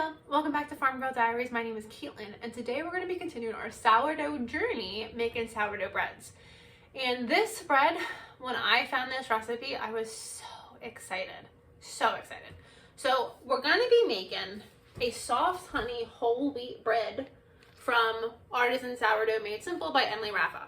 Hello, welcome back to Farm Girl Diaries. My name is Caitlin, and today we're going to be continuing our sourdough journey making sourdough breads. And this bread, when I found this recipe, I was so excited. So we're going to be making a soft honey whole wheat bread from Artisan Sourdough Made Simple by Emily Raffa.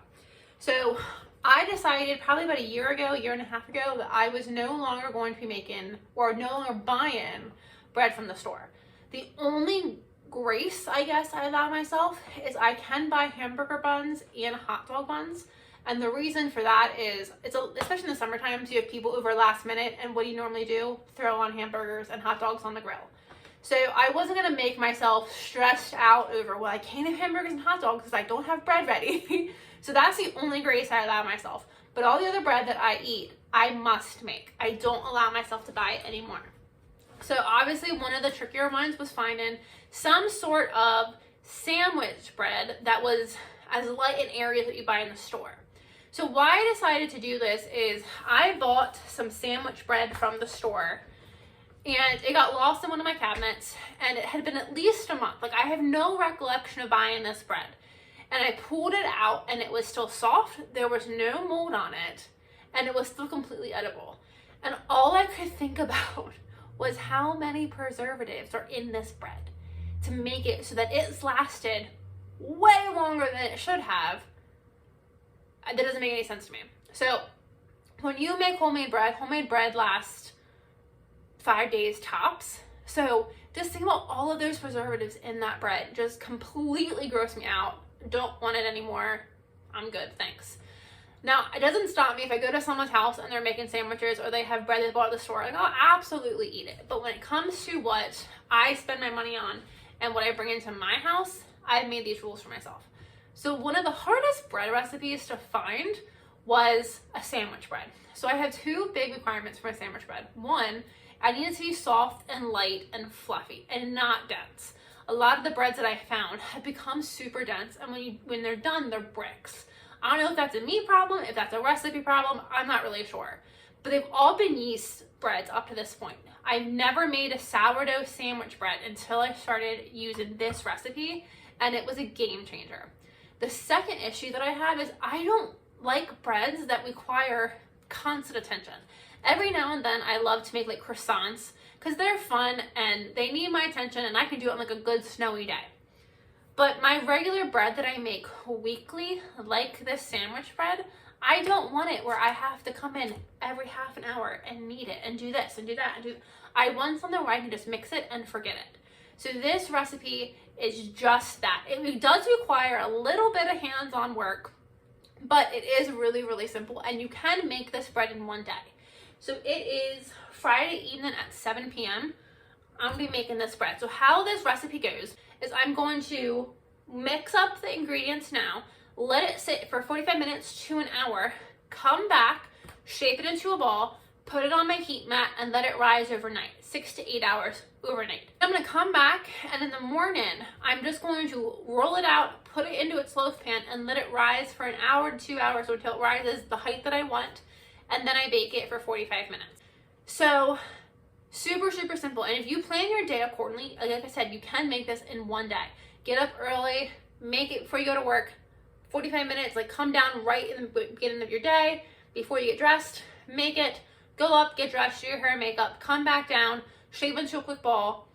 So I decided probably about a year and a half ago, that I was no longer going to be making or no longer buying bread from the store. The only grace, I guess, I allow myself is I can buy hamburger buns and hot dog buns. And the reason for that is, especially in the summer times, you have people over last minute, and what do you normally do? Throw on hamburgers and hot dogs on the grill. So I wasn't going to make myself stressed out over, well, I can't have hamburgers and hot dogs because I don't have bread ready. So that's the only grace I allow myself. But all the other bread that I eat, I must make. I don't allow myself to buy it anymore. So obviously one of the trickier ones was finding some sort of sandwich bread that was as light in areas that you buy in the store. So why I decided to do this is I bought some sandwich bread from the store, and it got lost in one of my cabinets, and it had been at least a month. Like, I have no recollection of buying this bread. And I pulled it out, and it was still soft. There was no mold on it, and it was still completely edible. And all I could think about was how many preservatives are in this bread to make it so that it's lasted way longer than it should have. That doesn't make any sense to me. So when you make homemade bread lasts 5 days tops. So just think about all of those preservatives in that bread. Just completely gross me out. Don't want it anymore. I'm good, thanks. Now, it doesn't stop me if I go to someone's house and they're making sandwiches or they have bread they bought at the store. Like, I'll absolutely eat it. But when it comes to what I spend my money on and what I bring into my house, I've made these rules for myself. So one of the hardest bread recipes to find was a sandwich bread. So I have two big requirements for a sandwich bread. One, I need it to be soft and light and fluffy and not dense. A lot of the breads that I found have become super dense, and when they're done, they're bricks. I don't know if that's a me problem, if that's a recipe problem, I'm not really sure. But they've all been yeast breads up to this point. I've never made a sourdough sandwich bread until I started using this recipe, and it was a game changer. The second issue that I have is I don't like breads that require constant attention. Every now and then I love to make like croissants because they're fun and they need my attention, and I can do it on like a good snowy day. But my regular bread that I make weekly, like this sandwich bread, I don't want it where I have to come in every half an hour and knead it and do this and do that and do. I want something where I can just mix it and forget it. So this recipe is just that. It does require a little bit of hands-on work, but it is really, really simple, and you can make this bread in one day. So it is Friday evening at 7 p.m. I'm going to be making this bread. So how this recipe goes is I'm going to mix up the ingredients now, let it sit for 45 minutes to an hour, come back, shape it into a ball, put it on my heat mat, and let it rise overnight, 6 to 8 hours overnight. I'm going to come back, and in the morning, I'm just going to roll it out, put it into its loaf pan, and let it rise for an hour to 2 hours until it rises the height that I want, and then I bake it for 45 minutes. So super, super simple. And if you plan your day accordingly, like I said, you can make this in one day. Get up early, make it before you go to work, 45 minutes, like come down right in the beginning of your day, before you get dressed, make it, go up, get dressed, do your hair and makeup, come back down, shape into a quick ball,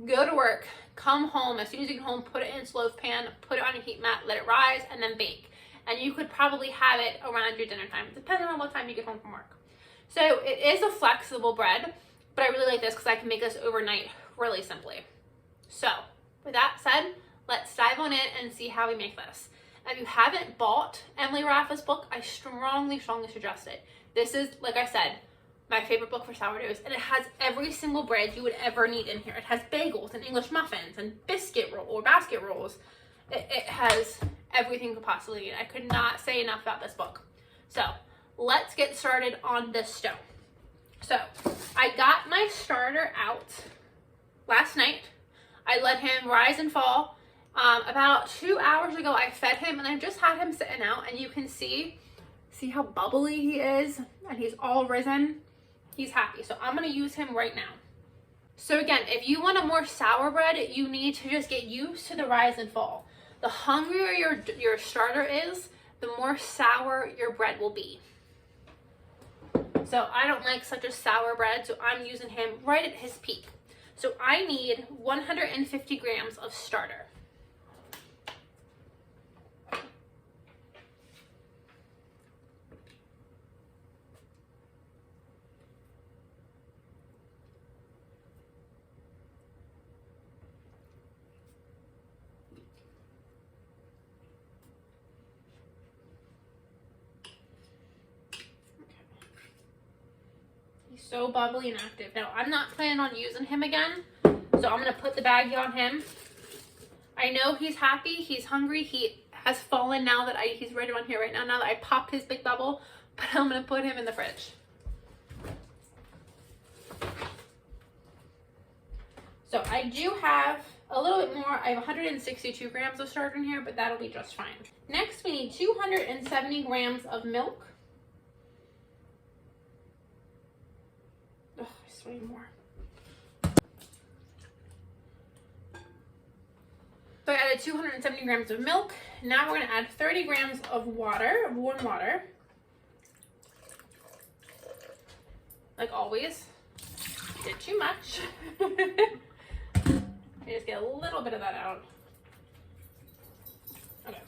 go to work, come home, as soon as you get home, put it in its loaf pan, put it on your heat mat, let it rise, and then bake. And you could probably have it around your dinner time, depending on what time you get home from work. So it is a flexible bread, but I really like this because I can make this overnight really simply. So with that said, let's dive on in and see how we make this. If you haven't bought Emily Raffa's book, I strongly, strongly suggest it. This is, like I said, my favorite book for sourdoughs, and it has every single bread you would ever need in here. It has bagels and English muffins and biscuit roll or basket rolls. It has everything you could possibly need. I could not say enough about this book. So let's get started on this stone. So I got my starter out last night. I let him rise and fall. About 2 hours ago, I fed him, and I just had him sitting out, and you can see how bubbly he is, and he's all risen. He's happy. So I'm going to use him right now. So again, if you want a more sour bread, you need to just get used to the rise and fall. The hungrier your starter is, the more sour your bread will be. So I don't like such a sour bread, so I'm using him right at his peak. So I need 150 grams of starter. So bubbly and active. Now, I'm not planning on using him again, so I'm going to put the baggie on him. I know he's happy, he's hungry, he has fallen now that he's right around here right now, now that I popped his big bubble, but I'm going to put him in the fridge. So I do have a little bit more. I have 162 grams of starter in here, but that'll be just fine. Next, we need 270 grams of milk. Way more. So I added 270 grams of milk. Now we're going to add 30 grams of water, of warm water. Like always. Did too much. Just get a little bit of that out. Okay.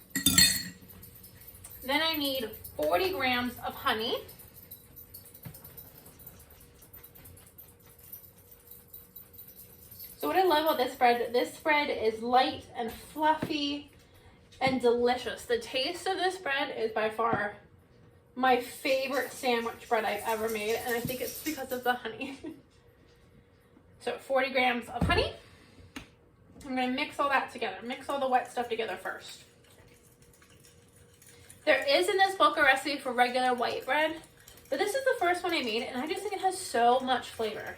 Then I need 40 grams of honey. So what I love about this bread is light and fluffy and delicious. The taste of this bread is by far my favorite sandwich bread I've ever made, and I think it's because of the honey. So 40 grams of honey. I'm going to mix all that together. Mix all the wet stuff together first. There is in this book a recipe for regular white bread, but this is the first one I made, and I just think it has so much flavor.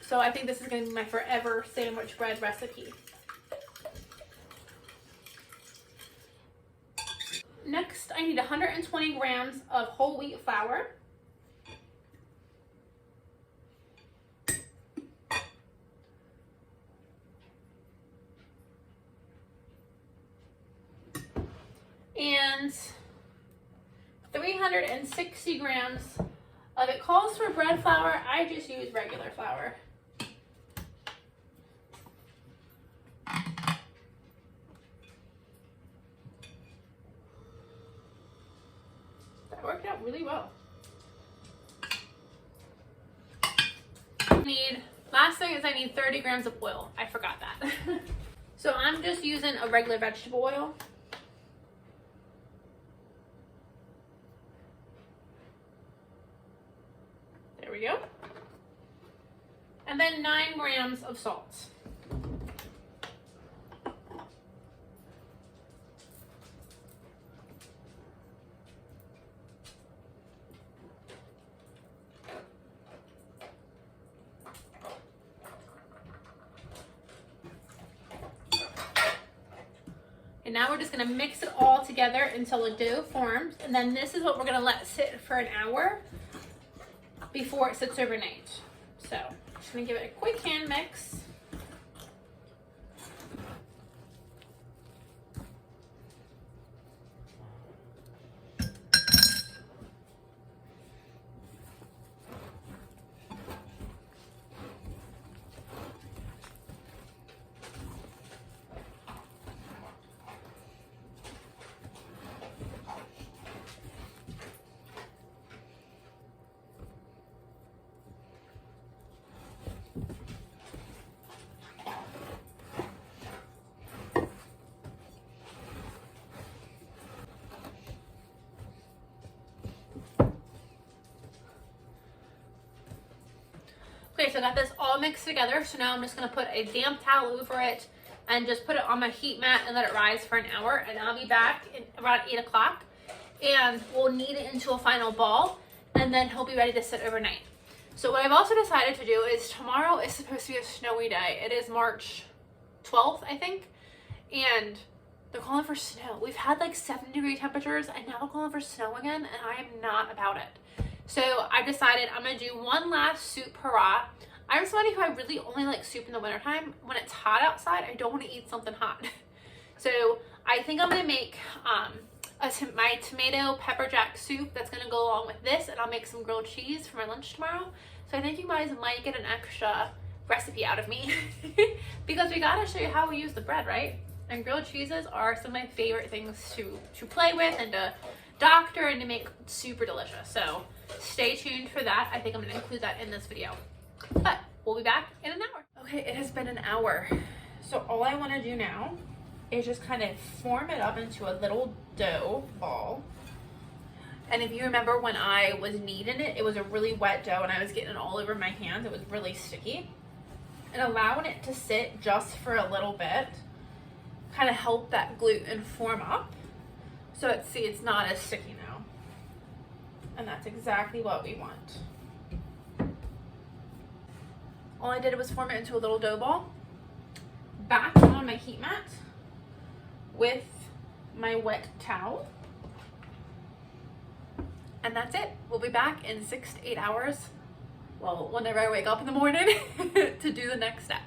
So I think this is going to be my forever sandwich bread recipe. Next, I need 120 grams of whole wheat flour. And 360 grams of, it calls for bread flour, I just use regular flour. Worked out really well. Last thing is I need 30 grams of oil. I forgot that. So I'm just using a regular vegetable oil. There we go. And then 9 grams of salt. And now we're just going to mix it all together until a dough forms. And then this is what we're going to let sit for an hour before it sits overnight. So I'm just going to give it a quick hand mix. Okay, so I got this all mixed together. So now I'm just going to put a damp towel over it and just put it on my heat mat and let it rise for an hour. And I'll be back around 8 o'clock and we'll knead it into a final ball and then he'll be ready to sit overnight. So what I've also decided to do is tomorrow is supposed to be a snowy day. It is March 12th, I think, and they're calling for snow. We've had like 7-degree temperatures and now they're calling for snow again, and I am not about it. So I've decided I'm going to do one last soup hurrah. I'm somebody who I really only like soup in the wintertime. When it's hot outside, I don't want to eat something hot. So I think I'm gonna make my tomato pepperjack soup that's gonna go along with this, and I'll make some grilled cheese for my lunch tomorrow. So I think you guys might get an extra recipe out of me because we gotta show you how we use the bread, right? And grilled cheeses are some of my favorite things to play with and to doctor and to make super delicious. So stay tuned for that. I think I'm gonna include that in this video. But we'll be back in an hour. Okay, it has been an hour. So all I wanna do now is just kind of form it up into a little dough ball. And if you remember when I was kneading it, it was a really wet dough and I was getting it all over my hands. It was really sticky. And allowing it to sit just for a little bit kind of help that gluten form up. So it's not as sticky now. And that's exactly what we want. All I did was form it into a little dough ball. Back on my heat mat with my wet towel. And that's it. We'll be back in 6 to 8 hours. Well, whenever I wake up in the morning to do the next step.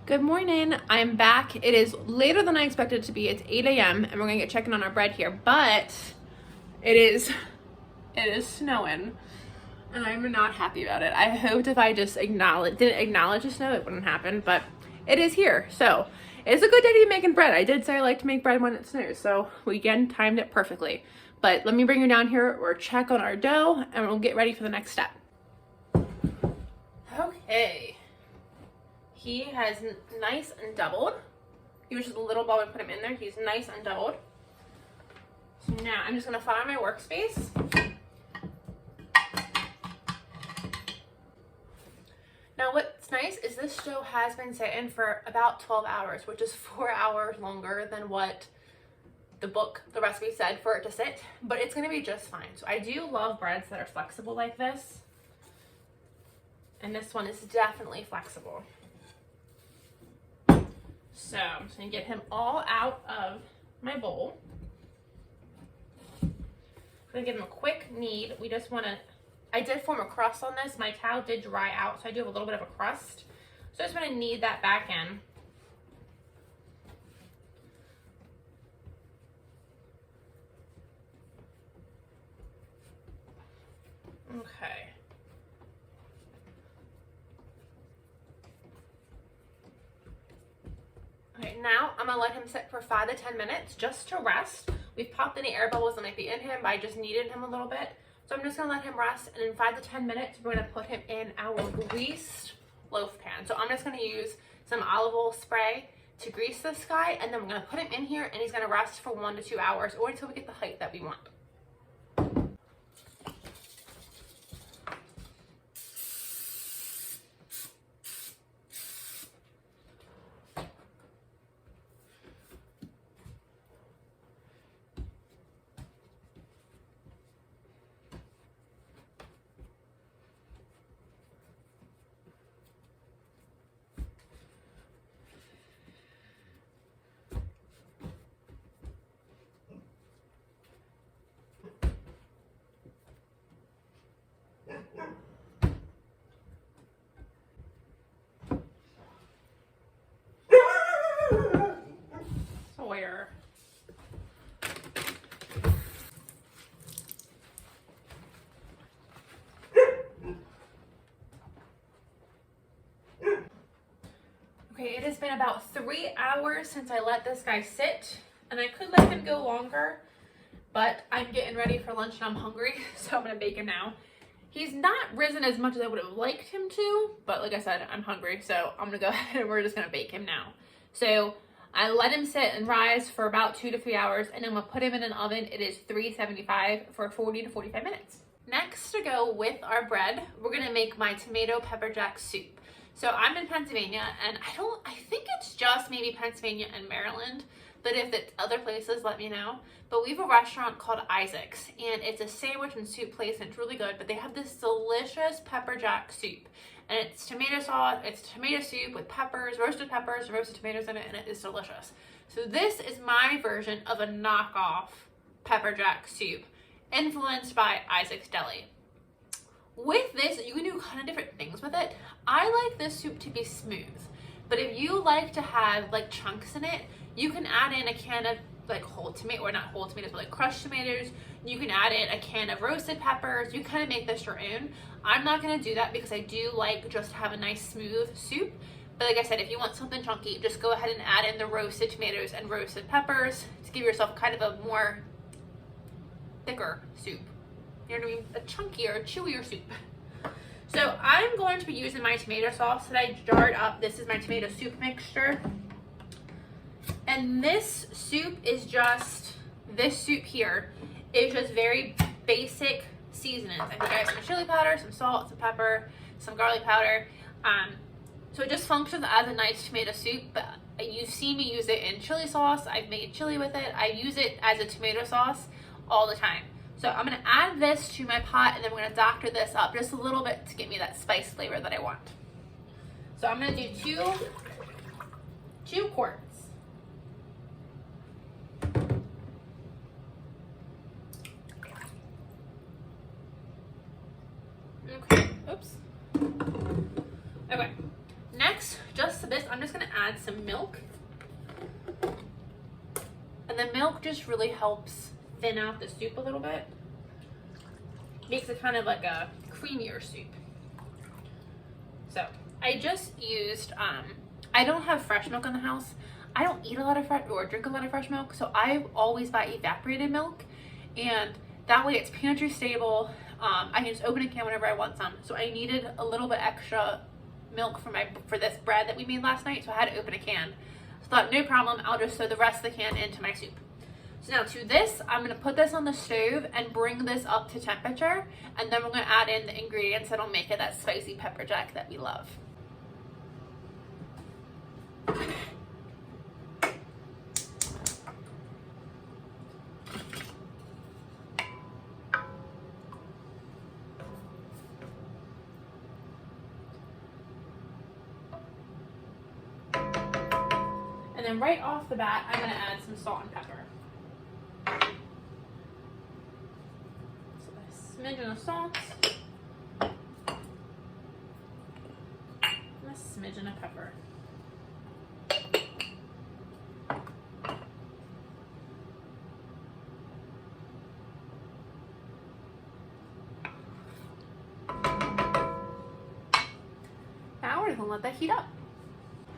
Good morning, I'm back. It is later than I expected it to be. It's 8 a.m. and we're gonna get checking on our bread here, but it is snowing and I'm not happy about it. I hoped if I just didn't acknowledge the snow, it wouldn't happen, but it is here. So it's a good day to be making bread. I did say I like to make bread when it snows, so we again timed it perfectly. But let me bring you down here or check on our dough and we'll get ready for the next step. Okay. He has nice and doubled. He was just a little ball and put him in there. He's nice and doubled. So now I'm just gonna find my workspace. Now what's nice is this dough has been sitting for about 12 hours, which is 4 hours longer than what the recipe said for it to sit, but it's gonna be just fine. So I do love breads that are flexible like this. And this one is definitely flexible. So I'm just gonna get him all out of my bowl. I'm gonna give him a quick knead. I did form a crust on this. My towel did dry out, so I do have a little bit of a crust. So I just wanna knead that back in. Okay. Okay, now I'm gonna let him sit for 5 to 10 minutes just to rest. We've popped any air bubbles that might be in him, but I just kneaded him a little bit. So I'm just gonna let him rest, and in 5 to 10 minutes, we're gonna put him in our greased loaf pan. So I'm just gonna use some olive oil spray to grease this guy, and then we're gonna put him in here, and he's gonna rest for 1 to 2 hours, or until we get the height that we want. Sawyer. Okay, it has been about 3 hours since I let this guy sit, and I could let him go longer, but I'm getting ready for lunch and I'm hungry, so I'm gonna bake him now. He's not risen as much as I would have liked him to, but like I said, I'm hungry, so I'm gonna go ahead and we're just gonna bake him now. So I let him sit and rise for about 2 to 3 hours, and I'm gonna put him in an oven. It is 375 for 40 to 45 minutes. Next, to go with our bread, we're gonna make my tomato pepperjack soup. So I'm in Pennsylvania, and I think it's just maybe Pennsylvania and Maryland, but if it's other places, let me know. But we have a restaurant called Isaac's, and it's a sandwich and soup place, and it's really good, but they have this delicious pepperjack soup. And it's tomato sauce, it's tomato soup with peppers, roasted tomatoes in it, and it is delicious. So this is my version of a knockoff pepperjack soup, influenced by Isaac's Deli. With this, you can do kind of different things with it. I like this soup to be smooth, but if you like to have like chunks in it, you can add in a can of like whole tomato, or not whole tomatoes, but like crushed tomatoes. You can add in a can of roasted peppers. You kind of make this your own. I'm not gonna do that because I do like just to have a nice smooth soup. But like I said, if you want something chunky, just go ahead and add in the roasted tomatoes and roasted peppers to give yourself kind of a more thicker soup. You know what I mean? A chunkier, chewier soup. So I'm going to be using my tomato sauce that I jarred up. This is my tomato soup mixture. And this soup is just, this soup here is just very basic seasonings. I think I have some chili powder, some salt, some pepper, some garlic powder. So it just functions as a nice tomato soup, but you see me use it in chili sauce. I've made chili with it. I use it as a tomato sauce all the time. So I'm gonna add this to my pot, and then we're gonna doctor this up just a little bit to get me that spice flavor that I want. So I'm gonna do two quarts. Okay, oops. Okay, next, just to this, I'm just gonna add some milk. And the milk just really helps thin out the soup a little bit. Makes it kind of like a creamier soup. So I just used, I don't have fresh milk in the house. I don't eat a lot of fresh or drink a lot of fresh milk, so I always buy evaporated milk, and that way it's pantry stable. I can just open a can whenever I want some. So I needed a little bit extra milk for this bread that we made last night, so I had to open a can. So I thought, no problem, I'll just throw the rest of the can into my soup. So now to this, I'm going to put this on the stove and bring this up to temperature, and then we're going to add in the ingredients that'll make it that spicy pepper jack that we love. And then right off the bat, I'm going to add some salt and pepper. Smidgen of salt, and a smidgen of pepper. Now we're gonna let that heat up.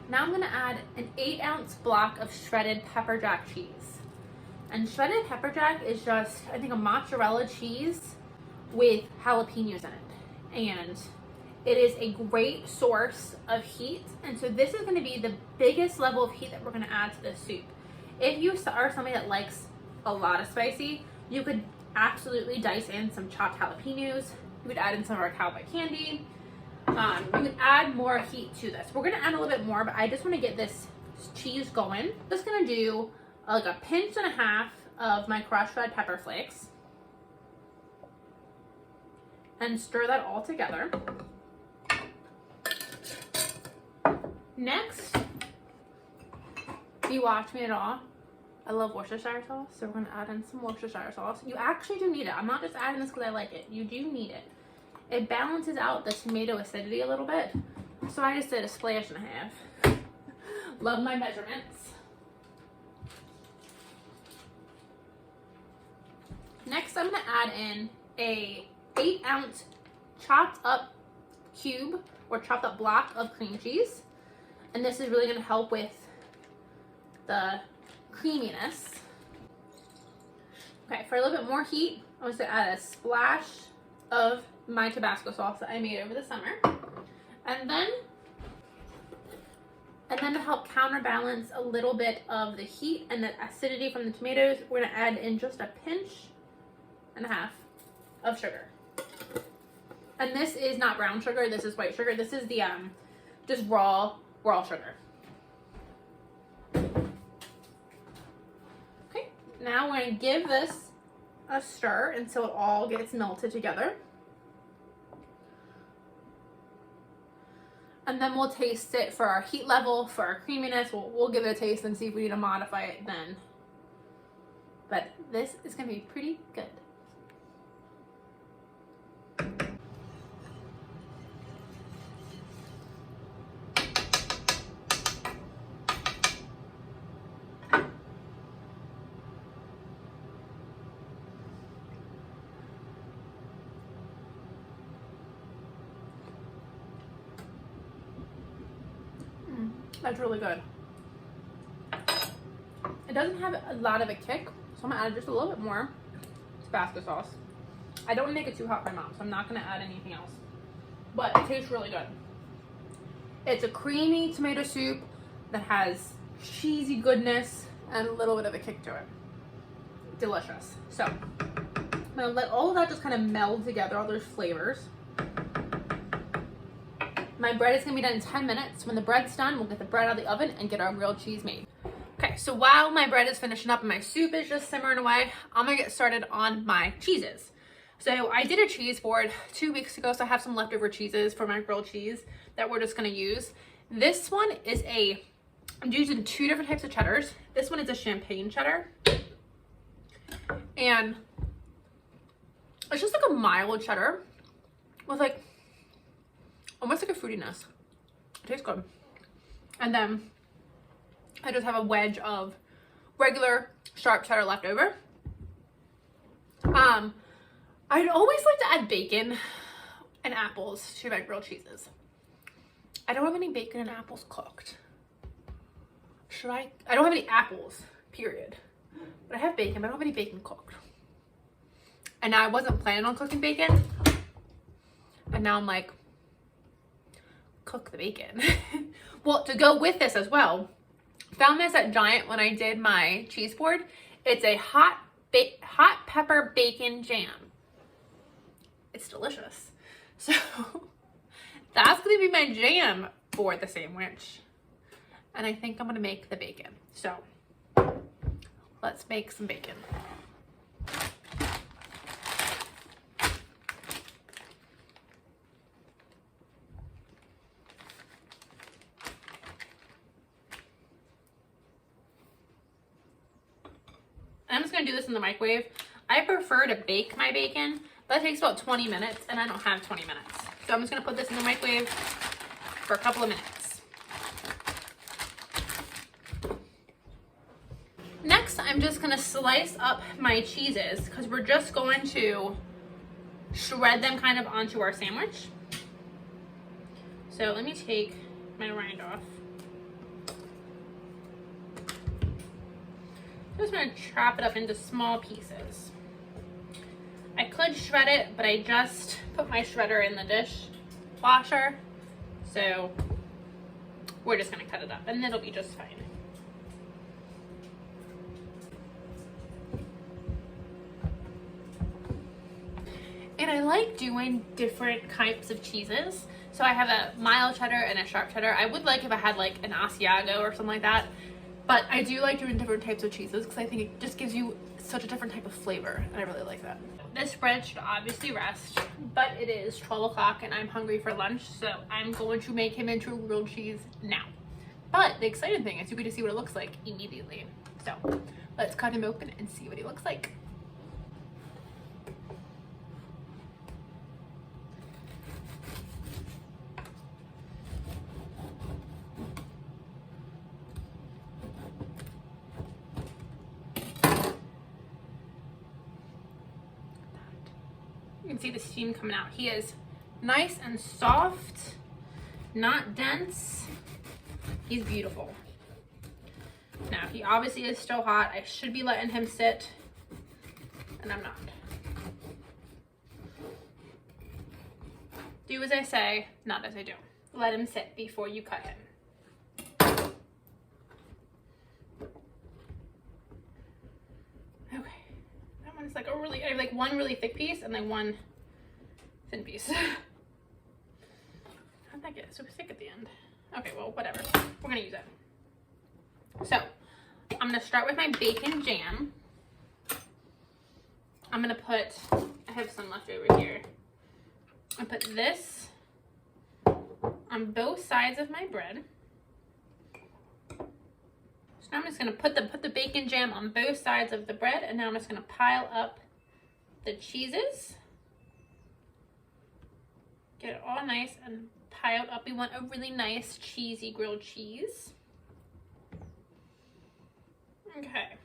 Now I'm gonna add an 8-ounce block of shredded Pepperjack cheese. And shredded Pepperjack is just, I think, a mozzarella cheese with jalapenos in it, and it is a great source of heat. And so this is going to be the biggest level of heat that we're going to add to this soup. If you are somebody that likes a lot of spicy, you could absolutely dice in some chopped jalapenos. You could add in some of our cowboy candy. You could add more heat to this. We're going to add a little bit more, but I just want to get this cheese going. I'm just going to do like a pinch and a half of my crushed red pepper flakes, and stir that all together. Next, if you watch me at all, I love Worcestershire sauce, so we're gonna add in some Worcestershire sauce. You actually do need it. I'm not just adding this because I like it. You do need it. It balances out the tomato acidity a little bit, so I just did a splash and a half. Love my measurements. Next, I'm gonna add in a 8-ounce chopped up cube or chopped up block of cream cheese, and this is really going to help with the creaminess. Okay, for a little bit more heat, I'm going to add a splash of my Tabasco sauce that I made over the summer, and then to help counterbalance a little bit of the heat and the acidity from the tomatoes, we're going to add in just a pinch and a half of sugar. And this is not brown sugar, this is white sugar. This is the just raw sugar. Okay, now we're going to give this a stir until it all gets melted together. And then we'll taste it for our heat level, for our creaminess. We'll give it a taste and see if we need to modify it then. But this is going to be pretty good. That's really good. It doesn't have a lot of a kick, so I'm gonna add just a little bit more Tabasco sauce. I don't want to make it too hot for my mom, so I'm not gonna add anything else. But it tastes really good. It's a creamy tomato soup that has cheesy goodness and a little bit of a kick to it. Delicious. So I'm gonna let all of that just kind of meld together, all those flavors. My bread is gonna be done in 10 minutes. When the bread's done, we'll get the bread out of the oven and get our grilled cheese made. Okay, so while my bread is finishing up and my soup is just simmering away, I'm gonna get started on my cheeses. So I did a cheese board 2 weeks ago, so I have some leftover cheeses for my grilled cheese that we're just gonna use. This one is I'm using 2 different types of cheddars. This one is a champagne cheddar. And it's just like a mild cheddar with like almost like a fruitiness. It tastes good. And then I just have a wedge of regular sharp cheddar left over. I'd always like to add bacon and apples to my grilled cheeses. I don't have any bacon and apples cooked. Should I? I don't have any apples, period. But I have bacon, but I don't have any bacon cooked. And now I wasn't planning on cooking bacon. And now I'm like, cook the bacon. Well, to go with this as well, found this at Giant when I did my cheese board. It's a hot pepper bacon jam. It's delicious. So that's gonna be my jam for the sandwich. And I think I'm gonna make the bacon. So let's make some bacon. I'm just gonna do this in the microwave. I prefer to bake my bacon. That takes about 20 minutes and I don't have 20 minutes. So I'm just gonna put this in the microwave for a couple of minutes. Next, I'm just gonna slice up my cheeses because we're just going to shred them kind of onto our sandwich. So let me take my rind off. I'm just gonna chop it up into small pieces. I could shred it, but I just put my shredder in the dishwasher. So we're just gonna cut it up and it'll be just fine. And I like doing different types of cheeses. So I have a mild cheddar and a sharp cheddar. I would like if I had like an Asiago or something like that. But I do like doing different types of cheeses because I think it just gives you such a different type of flavor. And I really like that. This bread should obviously rest, but it is 12 o'clock and I'm hungry for lunch. So I'm going to make him into a grilled cheese now. But the exciting thing is you get to see what it looks like immediately. So let's cut him open and see what he looks like. You can see the steam coming out. He is nice and soft, not dense. He's beautiful. Now, he obviously is still hot. I should be letting him sit, and I'm not. Do as I say, not as I do. Let him sit before you cut him. Okay. That one's like I have like one really thick piece and then one thin piece. How'd that get so thick at the end? Okay, well, whatever. We're gonna use it. So, I'm gonna start with my bacon jam. I'm gonna put, I have some left over here. I put this on both sides of my bread. So now I'm just gonna put the bacon jam on both sides of the bread, and now I'm just gonna pile up the cheeses. Get it all nice and piled up. We want a really nice cheesy grilled cheese. Okay.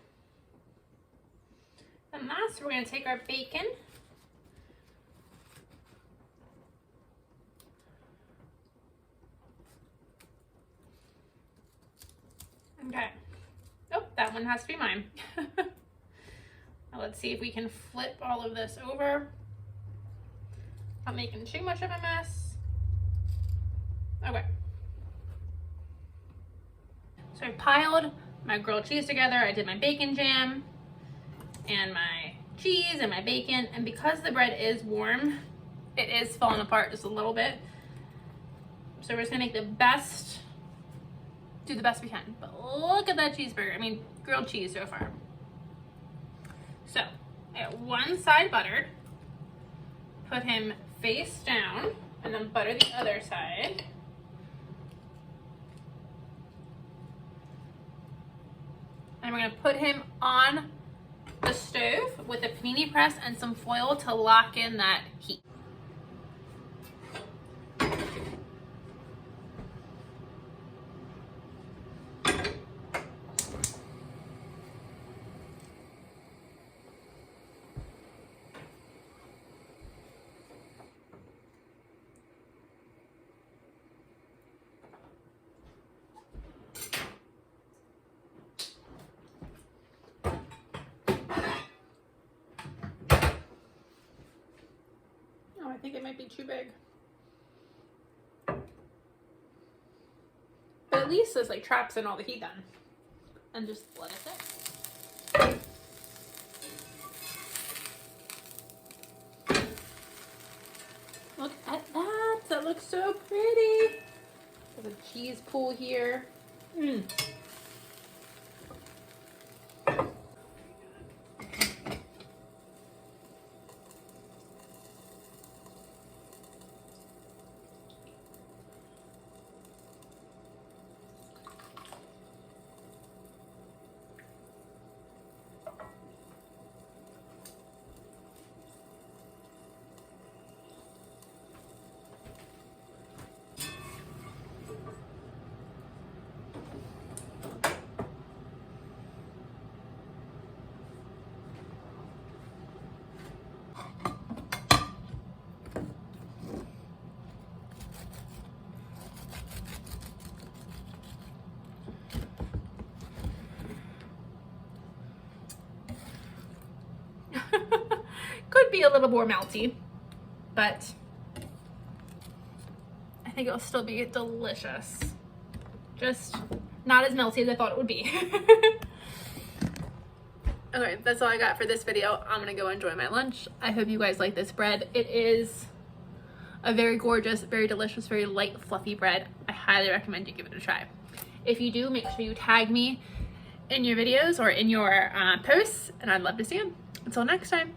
And last, we're gonna take our bacon. Okay. Oh, that one has to be mine. Now let's see if we can flip all of this over. Not making too much of a mess. Okay. So I piled my grilled cheese together. I did my bacon jam and my cheese and my bacon. And because the bread is warm, it is falling apart just a little bit. So we're just gonna make do the best we can. But look at that cheeseburger. I mean, grilled cheese so far. So I got one side buttered. Put him face down and then butter the other side. And we're gonna put him on the stove with a panini press and some foil to lock in that heat. I think it might be too big. But at least this like traps in all the heat then. And just let it sit. Look at that. That looks so pretty. There's a cheese pool here. Mmm. Could be a little more melty, but I think it'll still be delicious. Just not as melty as I thought it would be. Okay, that's all I got for this video. I'm gonna go enjoy my lunch. I hope you guys like this bread. It is a very gorgeous, very delicious, very light, fluffy bread. I highly recommend you give it a try. If you do, make sure you tag me in your videos or in your posts, and I'd love to see them. Until next time.